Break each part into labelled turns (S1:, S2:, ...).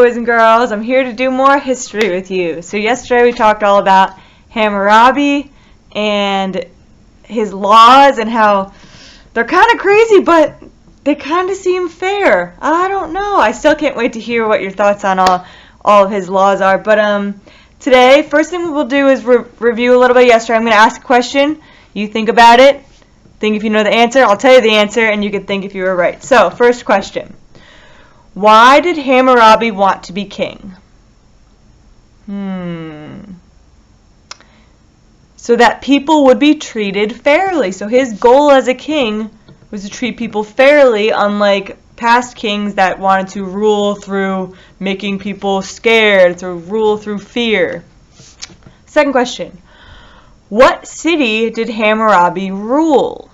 S1: boys and girls? I'm here to do more history with you. So yesterday we talked all about Hammurabi and his laws and how they're kind of crazy, but they kind of seem fair. I don't know. I still can't wait to hear what your thoughts on all of his laws are. But today, first thing we'll do is review a little bit yesterday. I'm going to ask a question. You think about it. Think if you know the answer. I'll tell you the answer, and you can think if you were right. So, first question. Why did Hammurabi want to be king? So that people would be treated fairly. So his goal as a king was to treat people fairly, unlike past kings that wanted to rule through making people scared, to rule through fear. Second question. What city did Hammurabi rule?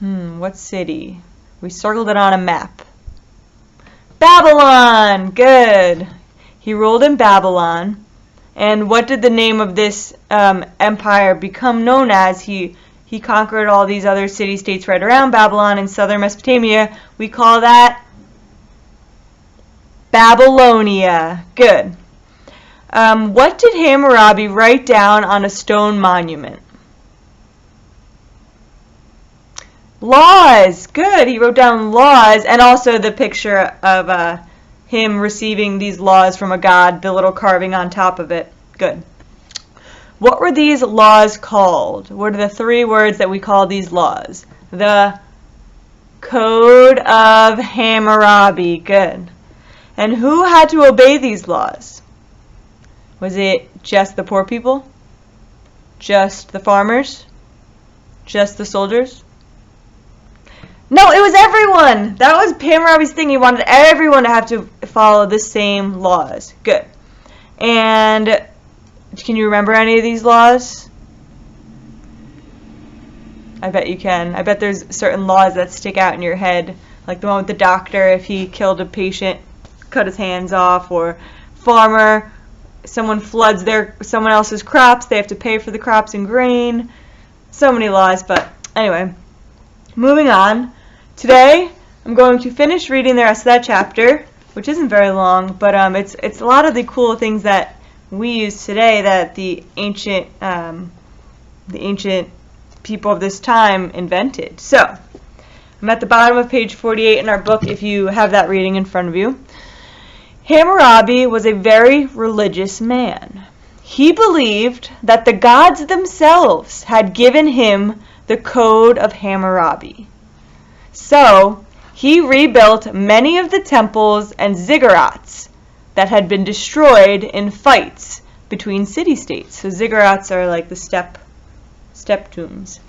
S1: What city? We circled it on a map. Babylon! Good. He ruled in Babylon. And what did the name of this empire become known as? He conquered all these other city-states right around Babylon in southern Mesopotamia. We call that Babylonia. Good. What did Hammurabi write down on a stone monument? Laws. Good. He wrote down laws, and also the picture of him receiving these laws from a god, the little carving on top of it. Good. What were these laws called? What are the three words that we call these laws? The Code of Hammurabi. Good. And who had to obey these laws? Was it just the poor people? Just the farmers? Just the soldiers? No, it was everyone. That was Hammurabi's thing. He wanted everyone to have to follow the same laws. Good. And can you remember any of these laws? I bet you can. I bet there's certain laws that stick out in your head, like the one with the doctor, if he killed a patient, cut his hands off, or farmer, someone floods someone else's crops, they have to pay for the crops and grain. So many laws, but anyway, moving on. Today, I'm going to finish reading the rest of that chapter, which isn't very long, but it's a lot of the cool things that we use today that the ancient people of this time invented. So, I'm at the bottom of page 48 in our book if you have that reading in front of you. Hammurabi was a very religious man. He believed that the gods themselves had given him the Code of Hammurabi. So, he rebuilt many of the temples and ziggurats that had been destroyed in fights between city-states. So ziggurats are like the step tombs.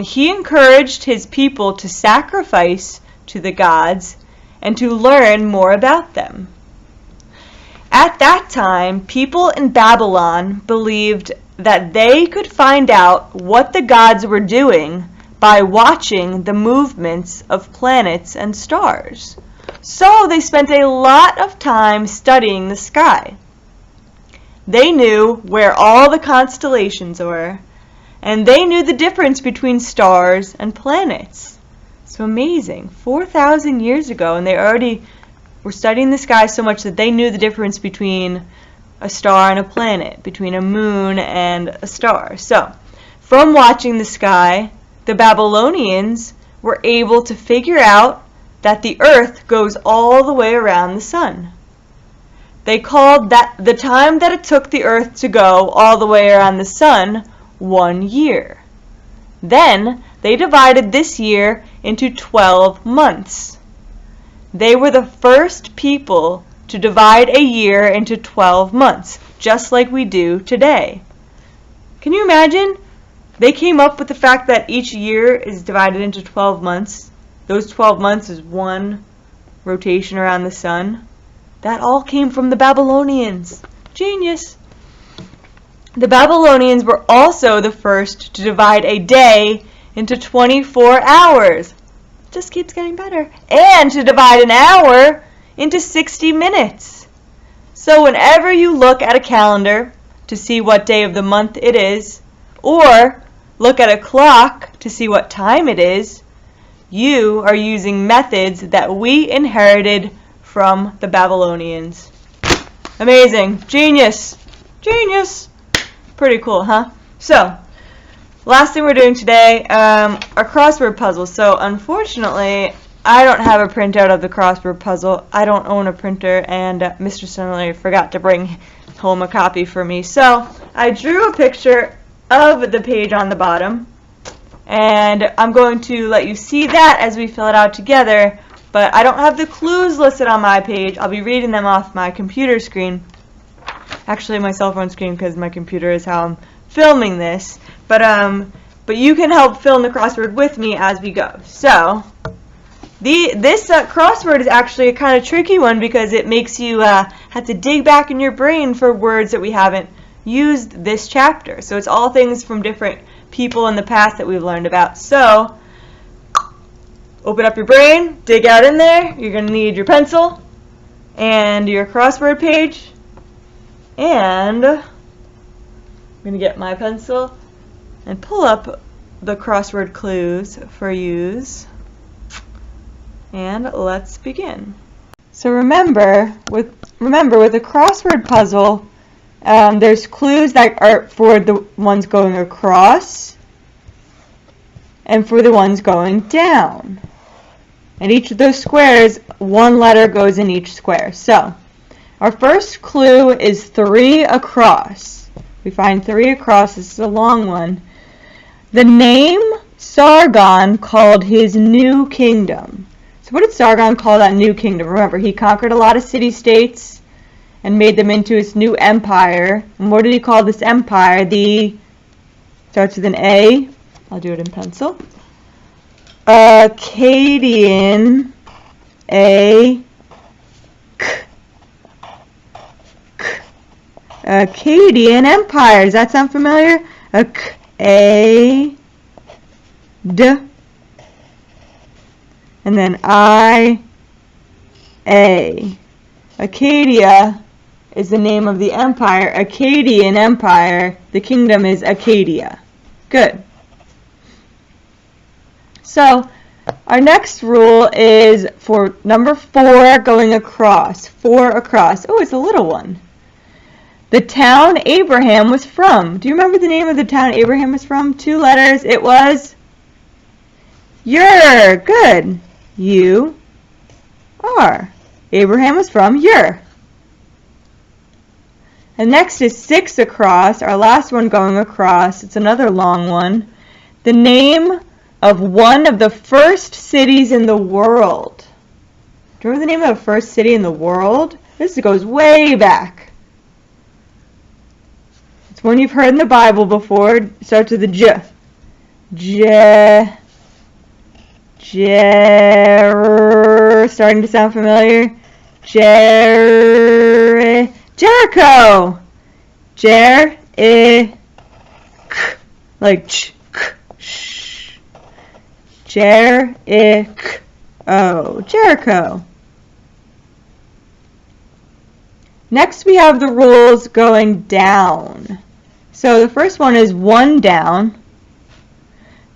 S1: He encouraged his people to sacrifice to the gods and to learn more about them. At that time, people in Babylon believed that they could find out what the gods were doing by watching the movements of planets and stars. So they spent a lot of time studying the sky. They knew where all the constellations were, and they knew the difference between stars and planets. So amazing. 4,000 years ago, and they already were studying the sky so much that they knew the difference between a star and a planet, between a moon and a star. So, from watching the sky, the Babylonians were able to figure out that the earth goes all the way around the sun. They called that the time that it took the earth to go all the way around the sun 1 year. Then they divided this year into 12 months. They were the first people to divide a year into 12 months, just like we do today. Can you imagine? They came up with the fact that each year is divided into 12 months. Those 12 months is one rotation around the sun. That all came from the Babylonians. Genius. The Babylonians were also the first to divide a day into 24 hours. It just keeps getting better. And to divide an hour into 60 minutes. So whenever you look at a calendar to see what day of the month it is, or look at a clock to see what time it is, You are using methods that we inherited from the Babylonians. Amazing. Genius. Genius. Pretty cool, huh? So, last thing we're doing today, our crossword puzzle. So, unfortunately, I don't have a printout of the crossword puzzle. I don't own a printer, and Mr. Sunley forgot to bring home a copy for me. So, I drew a picture of the page on the bottom, and I'm going to let you see that as we fill it out together, but I don't have the clues listed on my page. I'll be reading them off my computer screen. Actually, my cell phone screen, because my computer is how I'm filming this. But you can help fill in the crossword with me as we go. So, this crossword is actually a kind of tricky one because it makes you have to dig back in your brain for words that we haven't used this chapter. So it's all things from different people in the past that we've learned about. So, open up your brain, dig out in there. You're going to need your pencil and your crossword page. And I'm going to get my pencil and pull up the crossword clues for use. And let's begin. So remember with a crossword puzzle, there's clues that are for the ones going across and for the ones going down. And each of those squares, one letter goes in each square. So our first clue is 3 across. We find 3 across. This is a long one. The name Sargon called his new kingdom. So what did Sargon call that new kingdom? Remember, he conquered a lot of city-states and made them into his new empire. And what did he call this empire? Starts with an A. I'll do it in pencil. Akkadian. Akkadian Empire. Does that sound familiar? And then I-A. Acadia is the name of the empire. Akkadian Empire. The kingdom is Acadia. Good. So, our next rule is for number 4 going across. 4 across. Oh, it's a little one. The town Abraham was from. Do you remember the name of the town Abraham was from? 2 letters. It was Ur. Good. U-R. Abraham was from Ur. And next is 6 across. Our last one going across. It's another long one. The name of one of the first cities in the world. Do you remember the name of the first city in the world? This goes way back. It's one you've heard in the Bible before. It starts with a J. Starting to sound familiar. Jericho. Like ch, k, sh. Jericho. Next we have the rules going down. So the first one is 1 down.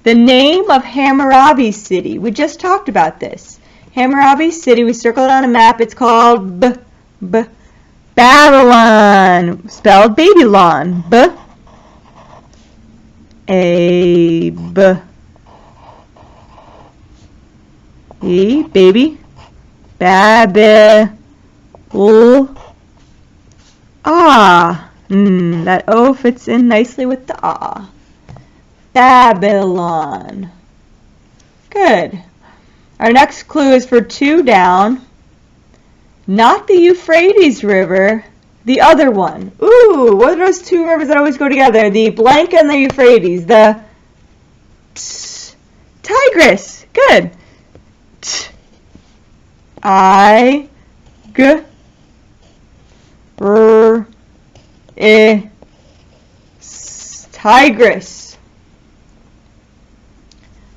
S1: The name of Hammurabi City. We just talked about this. Hammurabi City, we circled it on a map. It's called Babylon. Spelled Babylon. Baby. That O fits in nicely with the ah. Babylon. Good. Our next clue is for 2 down. Not the Euphrates River, the other one. Ooh, what are those 2 rivers that always go together? The blank and the Euphrates. The Tigris. Good. Tigris.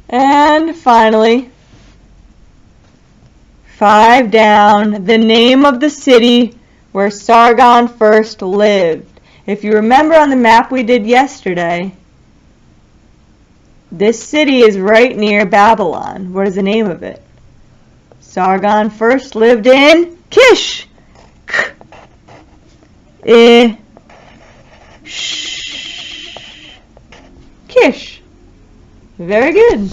S1: And finally, 5 down, the name of the city where Sargon first lived. If you remember on the map we did yesterday, This city is right near Babylon. What is the name of it? Sargon first lived in Kish. Kish. Very good.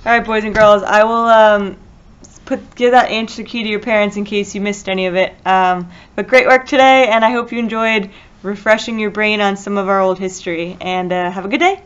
S1: Alright, boys and girls, I will give that answer key to your parents in case you missed any of it. But great work today, and I hope you enjoyed refreshing your brain on some of our old history. And have a good day.